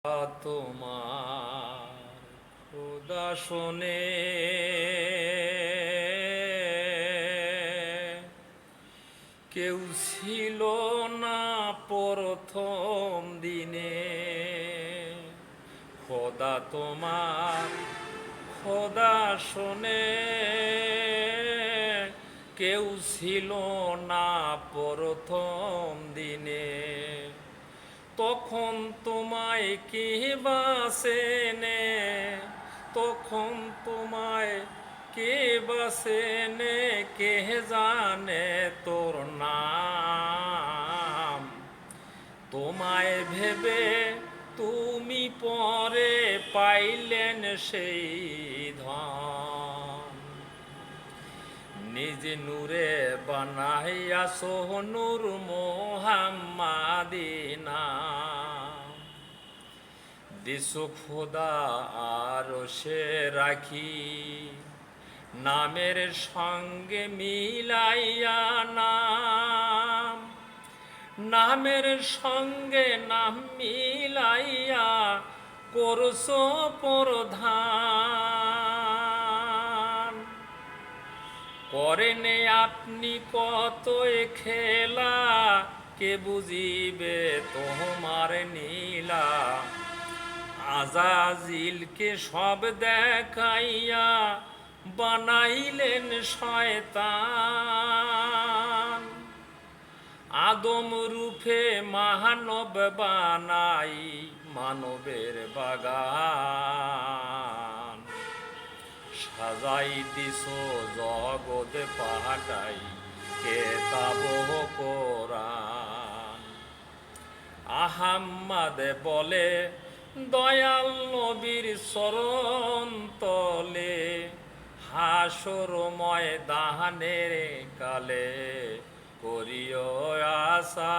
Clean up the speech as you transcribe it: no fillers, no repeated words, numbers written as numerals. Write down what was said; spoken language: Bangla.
তোমার খোদা শোনে কেউ ছিল না প্রথম দিনে। খোদা তোমার খোদা শোনে কেউ ছিল না প্রথম দিনে। তখন তোমায় কে বাসেনে, তখন তোমায় কে বাসেনে, কে জানে তোর নাম। তোমায় ভেবে তুমি পরে পাইলেন সেই ধন। নিজ নূরে বানাইয়াছো নূর মোহাম্মাদিনা। দিছো খোদা আর সে রাখি নামের সঙ্গে মিলাইয়া নাম। নামের সঙ্গে নাম মিলাইয়া করছো প্রধান। করেন আপনি কতই খেলা, কে বুঝিবে তোমার নীলা। আজাজিলকে সব দেখাইয়া বানাইলেন শয়তান। আদম রূপে মানব বানাই মানবের বাগান। সাজাই দিছো জগৎ পাঠাই কেতাব কোরআন। আহাম্মদ বলে দয়াল নবীর চরণ তলে, হাসর ময়দানের কালে করিও আশা।